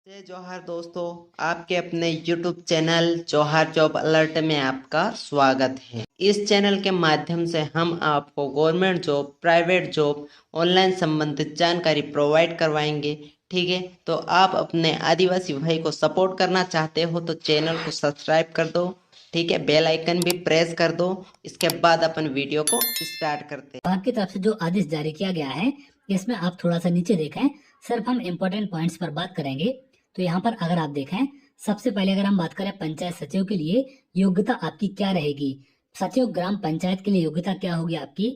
जय जौहर दोस्तों, आपके अपने YouTube चैनल जौहर जॉब अलर्ट में आपका स्वागत है। इस चैनल के माध्यम से हम आपको government job, private job, online संबंधित जानकारी प्रोवाइड करवाएंगे। ठीक है, तो आप अपने आदिवासी भाई को सपोर्ट करना चाहते हो तो चैनल को सब्सक्राइब कर दो। ठीक है, बेल आइकन भी प्रेस कर दो। इसके बाद अपन वीडियो को स्टार्ट करते हैं। विभाग की तरफ से जो आदेश जारी किया गया है, इसमें आप थोड़ा सा नीचे देखें, सिर्फ हम इम्पोर्टेंट पॉइंट्स पर बात करेंगे। तो यहाँ पर अगर आप देखें, सबसे पहले अगर हम बात करें पंचायत सचिव के लिए योग्यता आपकी क्या रहेगी। सचिव ग्राम पंचायत के लिए योग्यता क्या होगी आपकी?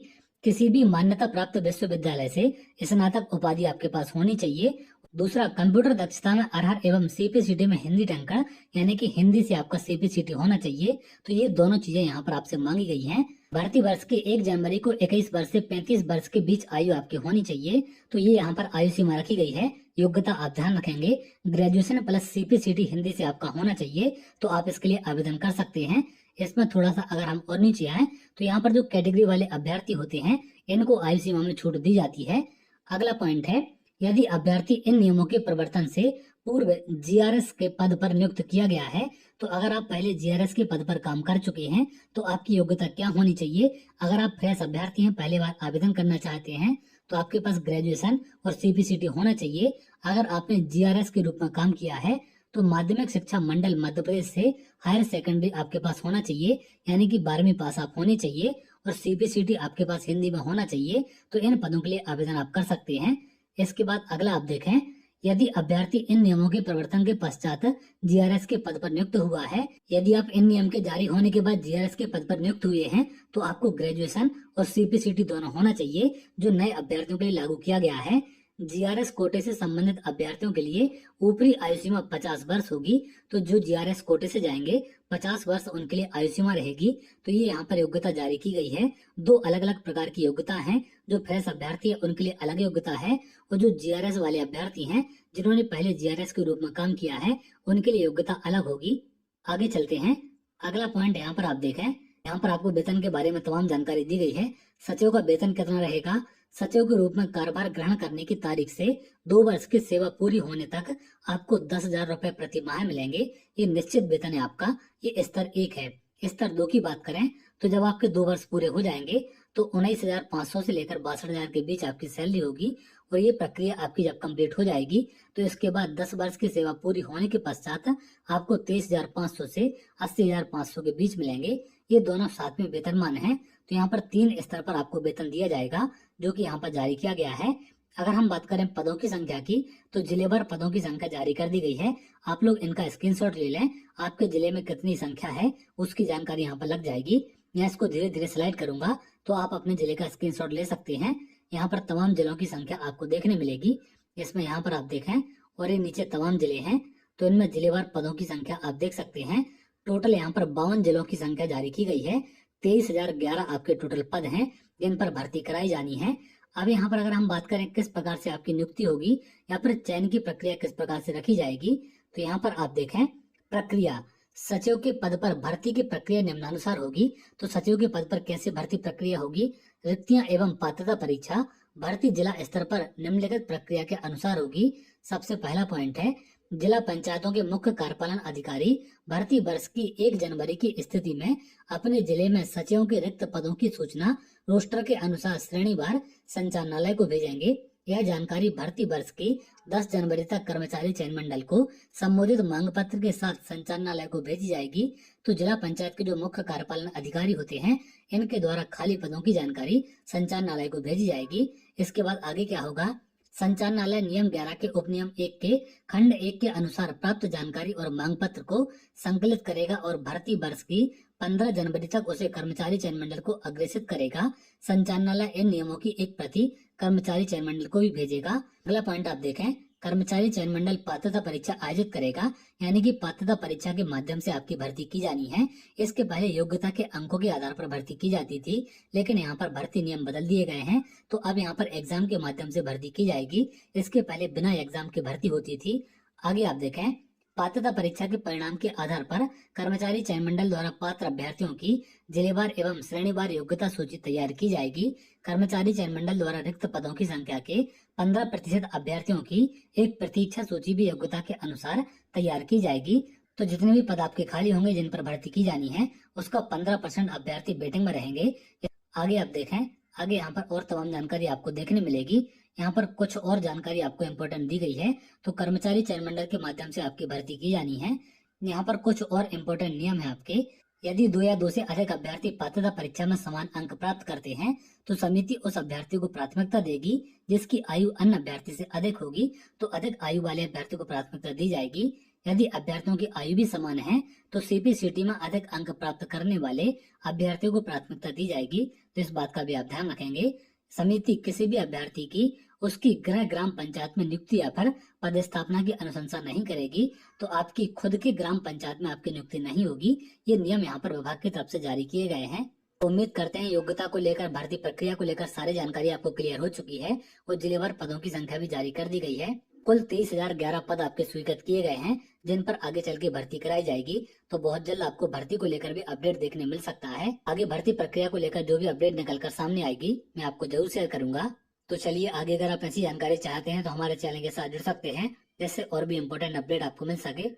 किसी भी मान्यता प्राप्त विश्वविद्यालय से स्नातक उपाधि आपके पास होनी चाहिए। दूसरा, कंप्यूटर दक्षता में अरहर एवं सीपीसीटी में हिंदी टंकण, यानी कि हिंदी से आपका सीपीसीटी होना चाहिए। तो ये दोनों चीजें यहाँ पर आपसे मांगी गई हैं। भर्ती वर्ष की 1 जनवरी को 21 वर्ष से 35 वर्ष के बीच आयु आपकी होनी चाहिए। तो ये यहाँ पर आयु सीमा रखी गई है। योग्यता आप ध्यान रखेंगे, ग्रेजुएशन प्लस सीपीसीटी हिंदी से आपका होना चाहिए, तो आप इसके लिए आवेदन कर सकते हैं। इसमें थोड़ा सा अगर हम और नीचे आए, तो यहाँ पर जो कैटेगरी वाले अभ्यर्थी होते हैं, इनको आयु सीमा में छूट दी जाती है। अगला पॉइंट है, यदि अभ्यर्थी इन नियमों के प्रवर्तन से पूर्व जीआरएस के पद पर नियुक्त किया गया है, तो अगर आप पहले जीआरएस के पद पर काम कर चुके हैं तो आपकी योग्यता क्या होनी चाहिए। अगर आप फ्रेश अभ्यर्थी हैं, पहले बार आवेदन करना चाहते हैं, तो आपके पास ग्रेजुएशन और सीपीसीटी होना चाहिए। अगर आपने जीआरएस के रूप में काम किया है तो माध्यमिक शिक्षा मंडल मध्य प्रदेश से हायर सेकेंडरी आपके पास होना चाहिए, यानी कि 12वीं पास आप होनी चाहिए, और सीपीसीटी आपके पास हिंदी में होना चाहिए। तो इन पदों के लिए आवेदन आप कर सकते हैं। इसके बाद अगला आप देखें, यदि अभ्यर्थी इन नियमों के प्रवर्तन के पश्चात जीआरएस के पद पर नियुक्त हुआ है, यदि आप इन नियम के जारी होने के बाद जीआरएस के पद पर नियुक्त हुए हैं, तो आपको ग्रेजुएशन और सीपीसीटी दोनों होना चाहिए, जो नए अभ्यर्थियों के लिए लागू किया गया है। जीआरएस कोटे से संबंधित अभ्यर्थियों के लिए ऊपरी आयु सीमा 50 वर्ष होगी। तो जो जीआरएस कोटे से जाएंगे, 50 वर्ष उनके लिए आयु सीमा रहेगी। तो ये यहाँ पर योग्यता जारी की गई है। दो अलग अलग प्रकार की योग्यता है। जो फ्रेश अभ्यर्थी है उनके लिए अलग योग्यता है, और जो जीआरएस वाले अभ्यर्थी हैं, जिन्होंने पहले जीआरएस के रूप में काम किया है, उनके लिए योग्यता अलग होगी। आगे चलते हैं। अगला पॉइंट यहाँ पर आप देखें, यहाँ पर आपको वेतन के बारे में तमाम जानकारी दी गई है। सचिव का वेतन कितना रहेगा? सचिव के रूप में कार्यभार ग्रहण करने की तारीख से 2 वर्ष की सेवा पूरी होने तक आपको 10,000 रुपए प्रति माह मिलेंगे। ये निश्चित वेतन है आपका। ये स्तर 1 है। स्तर 2 की बात करें तो जब आपके 2 वर्ष पूरे हो जाएंगे तो 19,500 से लेकर 62,000 के बीच आपकी सैलरी होगी। और ये प्रक्रिया आपकी जब कंप्लीट हो जाएगी तो इसके बाद 10 वर्ष की सेवा पूरी होने के पश्चात आपको 23,500 से 80,500 के बीच मिलेंगे। ये दोनों साथ में वेतनमान है। तो यहाँ पर 3 स्तर पर आपको वेतन दिया जाएगा, जो कि यहाँ पर जारी किया गया है। अगर हम बात करें पदों की संख्या की, तो जिलेवार पदों की संख्या जारी कर दी गई है। आप लोग इनका स्क्रीनशॉट ले लें। आपके जिले में कितनी संख्या है उसकी जानकारी यहाँ पर लग जाएगी। मैं इसको धीरे धीरे स्लाइड करूंगा तो आप अपने जिले का स्क्रीनशॉट ले सकते हैं। यहाँ पर तमाम जिलों की संख्या आपको देखने मिलेगी। इसमें यहाँ पर आप देखें, और ये नीचे तमाम जिले हैं, तो इनमें जिलेवार पदों की संख्या आप देख सकते हैं। टोटल यहाँ पर 52 जिलों की संख्या जारी की गई है। 23,011 आपके टोटल पद हैं जिन पर भर्ती कराई जानी है। अब यहाँ पर अगर हम बात करें किस प्रकार से आपकी नियुक्ति होगी या फिर चयन की प्रक्रिया किस प्रकार से रखी जाएगी, तो यहाँ पर आप देखें प्रक्रिया। सचिव के पद पर भर्ती की प्रक्रिया निम्नानुसार होगी। तो सचिव के पद पर कैसे भर्ती प्रक्रिया होगी? रिक्तियां एवं पात्रता परीक्षा भर्ती जिला स्तर पर निम्नलिखित प्रक्रिया के अनुसार होगी। सबसे पहला पॉइंट है, जिला पंचायतों के मुख्य कार्यपालन अधिकारी भर्ती वर्ष की 1 जनवरी की स्थिति में अपने जिले में सचिवों के रिक्त पदों की सूचना रोस्टर के अनुसार श्रेणीवार संचालनालय को भेजेंगे। यह जानकारी भर्ती वर्ष की 10 जनवरी तक कर्मचारी चयन मंडल को संबोधित मांग पत्र के साथ संचालनालय को भेजी जाएगी। तो जिला पंचायत के जो मुख्य कार्यपालन अधिकारी होते हैं, इनके द्वारा खाली पदों की जानकारी संचालनालय को भेजी जाएगी। इसके बाद आगे क्या होगा? संचालनालय नियम 11 के उपनियम 1 के खंड 1 के अनुसार प्राप्त जानकारी और मांग पत्र को संकलित करेगा और भर्ती वर्ष की 15 जनवरी तक उसे कर्मचारी चयन मंडल को अग्रेसित करेगा। संचालनालय इन नियमों की एक प्रति कर्मचारी चयन मंडल को भी भेजेगा। अगला पॉइंट आप देखें, कर्मचारी चयन मंडल पात्रता परीक्षा आयोजित करेगा, यानी कि पात्रता परीक्षा के माध्यम से आपकी भर्ती की जानी है। इसके पहले योग्यता के अंकों के आधार पर भर्ती की जाती थी, लेकिन यहाँ पर भर्ती नियम बदल दिए गए हैं। तो अब यहाँ पर एग्जाम के माध्यम से भर्ती की जाएगी। इसके पहले बिना एग्जाम के भर्ती होती थी। आगे आप देखें, पात्रता परीक्षा के परिणाम के आधार पर कर्मचारी चयन मंडल द्वारा पात्र अभ्यर्थियों की जिलेवार एवं श्रेणीवार योग्यता सूची तैयार की जाएगी। कर्मचारी चयन मंडल द्वारा रिक्त पदों की संख्या के 15% अभ्यर्थियों की एक प्रतीक्षा सूची भी योग्यता के अनुसार तैयार की जाएगी। तो जितने भी पद आपके खाली होंगे जिन पर भर्ती की जानी है, उसका 15% अभ्यर्थी वेटिंग में रहेंगे। आगे आप देखें, आगे यहाँ पर और तमाम जानकारी आपको देखने मिलेगी। यहाँ पर कुछ और जानकारी आपको इम्पोर्टेंट दी गई है। तो कर्मचारी चयन मंडल के माध्यम से आपकी भर्ती की जानी है। यहाँ पर कुछ और इम्पोर्टेंट नियम है आपके। यदि 2 या 2 से अधिक अभ्यर्थी पात्रता परीक्षा में समान अंक प्राप्त करते हैं तो समिति उस अभ्यर्थी को प्राथमिकता देगी जिसकी आयु अन्य अभ्यर्थी से अधिक होगी, तो अधिक आयु वाले अभ्यर्थी को प्राथमिकता दी जाएगी। यदि अभ्यर्थियों की आयु भी समान है तो सीपीसीटी में अधिक अंक प्राप्त करने वाले अभ्यर्थियों को प्राथमिकता दी जाएगी। तो इस बात का भी आप ध्यान रखेंगे। समिति किसी भी अभ्यर्थी की उसकी गृह ग्राम पंचायत में नियुक्ति या फिर पदस्थापना की अनुशंसा नहीं करेगी, तो आपकी खुद की ग्राम पंचायत में आपकी नियुक्ति नहीं होगी। ये नियम यहाँ पर विभाग की तरफ से जारी किए गए हैं। तो उम्मीद करते हैं योग्यता को लेकर, भर्ती प्रक्रिया को लेकर सारी जानकारी आपको क्लियर हो चुकी है और जिलेवार पदों की संख्या भी जारी कर दी गई है। कुल 30,011 पद आपके स्वीकृत किए गए हैं जिन पर आगे चल के भर्ती कराई जाएगी। तो बहुत जल्द आपको भर्ती को लेकर भी अपडेट देखने मिल सकता है। आगे भर्ती प्रक्रिया को लेकर जो भी अपडेट निकल कर सामने आएगी मैं आपको जरूर शेयर करूंगा। तो चलिए आगे अगर आप ऐसी जानकारी चाहते हैं तो हमारे चैनल के साथ जुड़ सकते हैं, जिससे और भी इम्पोर्टेंट अपडेट आपको मिल सके।